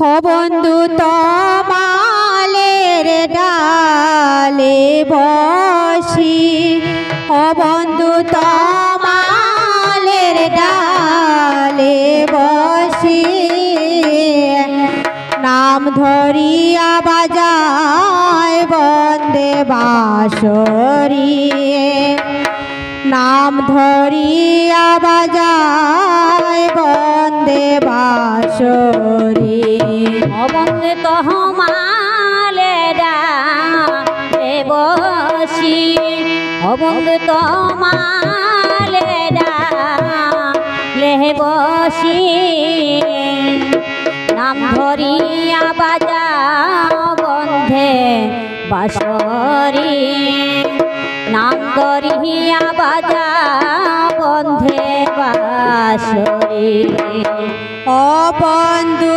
हो बंधु तमालेर डाले बसी हो बंधु तमालेर डाले बसी नाम धरिया बाजाय बंदे बांसुरी नाम धरिया बाजाय बंदे बांसुरी बंदे तमाले डाले बसी बंदे तमाले डाले बसी नाम धरिया बाजाओ बंदे बांसुरी नाम धरिया बाजाओ बंदे बांसुरी ओ बंधु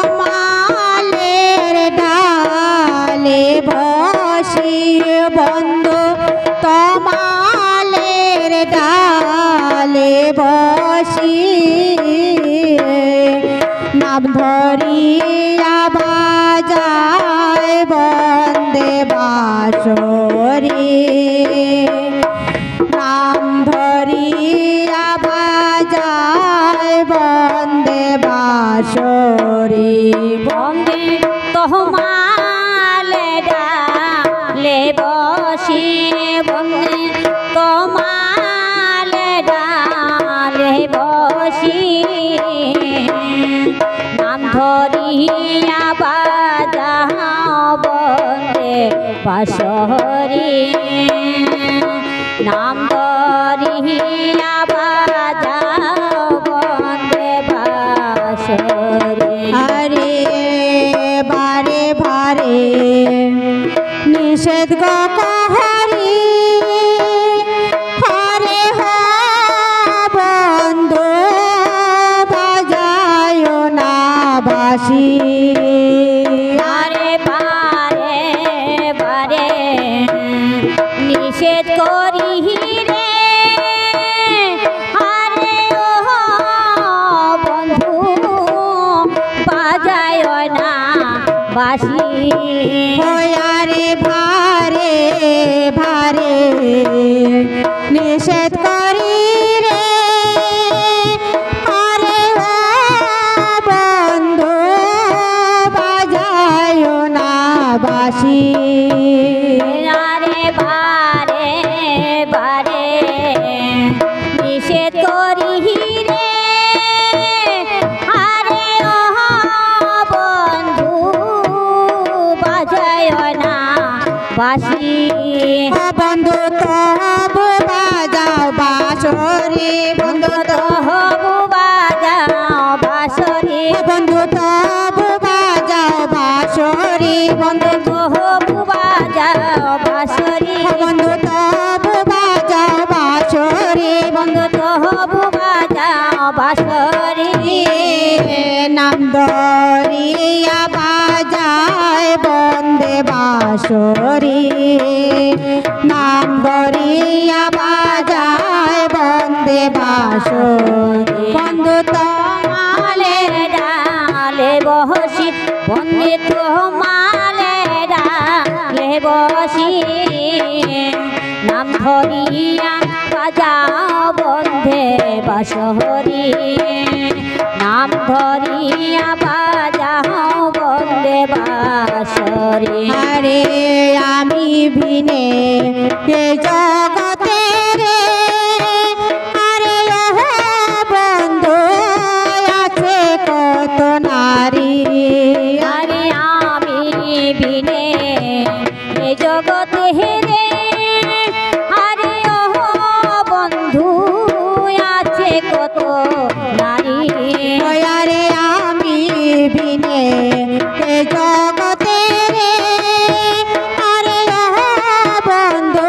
तमालेर डाले बसी बंधु तमालेर डाले बसी नाम धरिया बाजाय बंदे बांसुरी नाम धरिया बाजाय बंदे बांसुरी बंदे तमाले डाले बसी बंदे तमाले डाले बसी नाम धरिया बाजाओ बंदे बांसुरी नाम धरिया बाजाओ बंदे बांसुरी अरे बारे बारे निषेध गो कहरी हरे हो बंधु बाजायो ना बासी बारे बारे बारे निषेध करी रे हरे ओ बंधु बाजाय ना बासी यारे भारे भारे निषेध करी रे हरे हो बंधु बाजायो ना बासी रे बारे बारे निषेध करी रे हरे ओ बंधु बाजाय ना बासी बंधु तब बाजाओ बांसुरी बंधु हबु बाजाओ बांसुरी बंधु तब बाजाओ बांसुरी बंधु हबु बाजाओ बांसुरी बंधु तब बाजाओ बांसुरी बंधु हबु बाजाओ बांसुरी नाम धरिया बाजाय बंदे बांसुरी नाम धरिया बाजाय बंदे बांसुरी बंधु तमालेर डाले बसी बंदे तमाले डाले बसी नाम धरिया बाजाओ बंदे बांसुरी नाम धरिया बाजाओ बंदे बांसुरी अरे आमी बिने ये जगते रे अरे ओह बंधु आछे कत नारी अरे आमी बिने ए जगते रे हरे ओ बंधु आछे कत नारी अरे आमी बिने ये जगते रे अरे ओह बंधु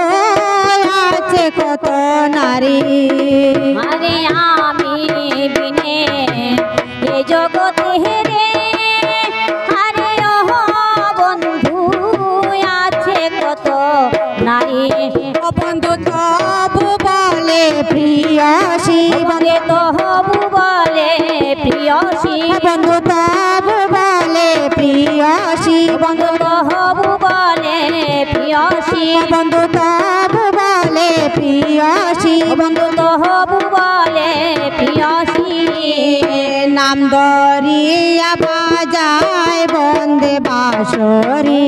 নাম ধরিয়া বাজায় বন্দে বাঁশরি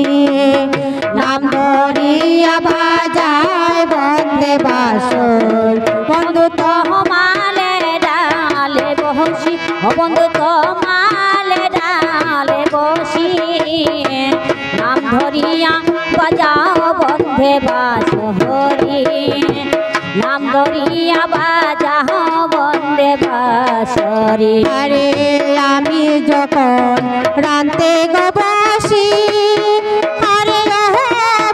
নাম ধরিয়া বাজায় বন্দে বাঁশর বন্ধু তোমালে ডালে বসি ও বন্ধু তোমালে ডালে বসি নাম ধরিয়া বাজাও বন্ধে বাঁশরি নাম ধরিয়া বাজাও বন্দে বাঁশরি আরে আমি যখন রান্তে গো বসি আরে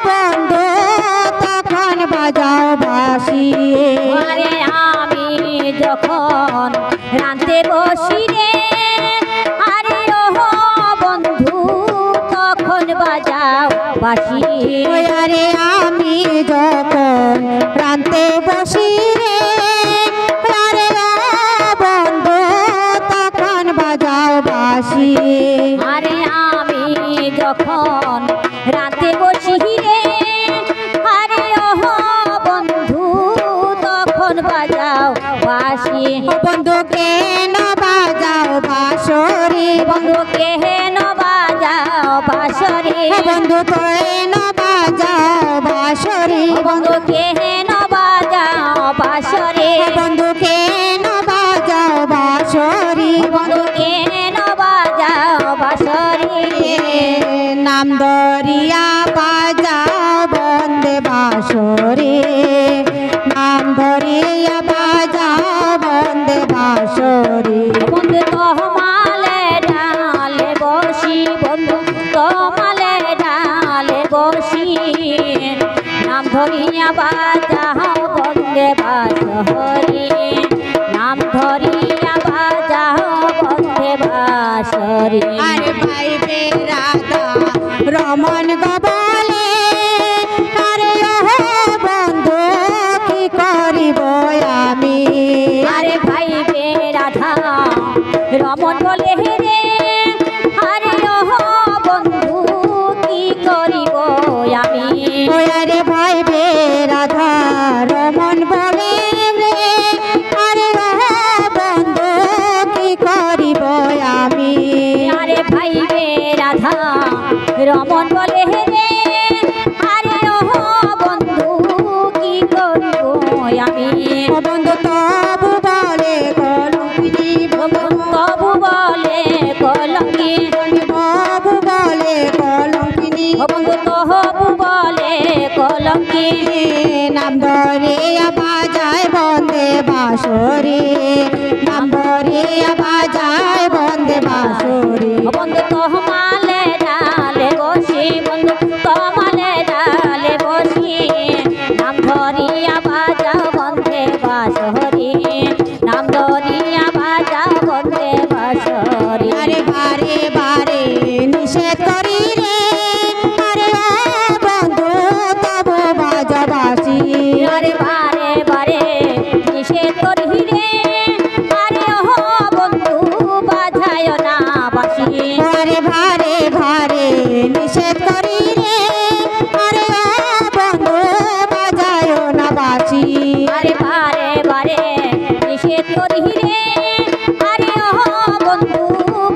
বন্ধু তখন বাজাও বাঁশি আরে আমি যখন রাঁধতে বসি রে আরে ওহো বন্ধু তখন বাজাও বাঁশি আরে আমি যখন রান্তে বসি রে আরে বন্ধু তখন বাজাও বাঁশি আরে আমি যখন রাঁধতে বসি রে আরে ওহো বন্ধু তখন বাজাও বাঁশি বন্ধু কেন বাজাও বাঁশরি বন্ধু কেন বাজাও বাঁশরি বন্ধু কেন বাজাও বাঁশরি বন্ধু কেন বাজাও বাঁশরি বন্ধু কেন বাজাও বাঁশরি বন্ধু কেন বাজাও বাঁশরি নাম ধরিয়া বাজাও বন্দে বাঁশরি নাম ধরিয়া বাজাও বন্দে বাঁশরি বন্ধু তোমালে ডালে বসি বন্ধু তোমালে ডালে বসি নাম ধরিয়া বাজাও বন্দে বাঁশরি নাম ধরিয়া বাজাও বন্দে বাঁশরি আরে ভাই রাধা রমন গবলে আরে বন্ধু কি করিব আমি আরে ভাই বে রাধা রমন বলে রে আরে ওহ বন্ধু কি করিব আমি আরে ভাই রাধা রমন বলে রে আরে বন্ধু কি করিব আমি আরে ভাই বে রাধা রমন বলে রে আরে ওহ বন্ধু কি করিব আমি বন্ধু তবু বলে কলঙ্কিনী তবু বলে কলঙ্কি বাবু বলে কলঙ্কিনী বন্ধু তবু বলে কলঙ্কি নাম ধরিয়া বাজায় বন্দে বাঁশরি নাম ধরিয়া বাজায় বন্দে বাঁশরি বন্ধু তোমালে ডালে বসি বন্ধু তোমালে ডালে বসি নাম ধরিয়া বাজাও বন্দে বাঁশরি নাম ধরিয়া বাজাও বন্দে বাঁশরি আরে বারে বারে নিষেধ করি রে আরে বন্ধু তবু বাজা বাঁশি আরে বারে বারে নিষেধ করি রে আরে ওহ বন্ধু বাজায় না বাঁশি আরে ভারে ভারে নিষেধ করি রে আরে বন্ধু বাজায় না বাঁশি আরে বারে বারে নিষেধ করি রে আরে ওহ বন্ধু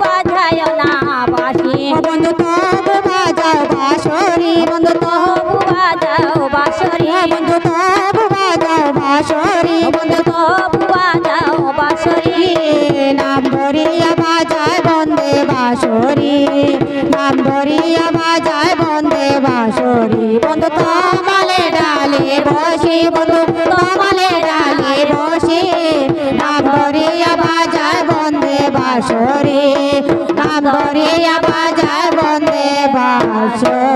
বাজায় না বাঁশি বন্ধু তবু বাজাও বাঁশরি বন্ধু তবু বাজাও বাঁশরি বন্ধু তবু বাজাও বাঁশরি বন্ধু তবু বাজাও বাঁশরি নাম ধরিয়া বাজায় বন্দে বাঁশরি নাম ধরিয়া বাজায় বন্দে বাঁশরি বন্ধু তোমালে ডালে বসি বন্ধু তোমালে ডালে বসি নাম ধরিয়া বাজায় বন্দে বাঁশরি নাম ধরিয়া বাজায় বন্দে বাঁশরি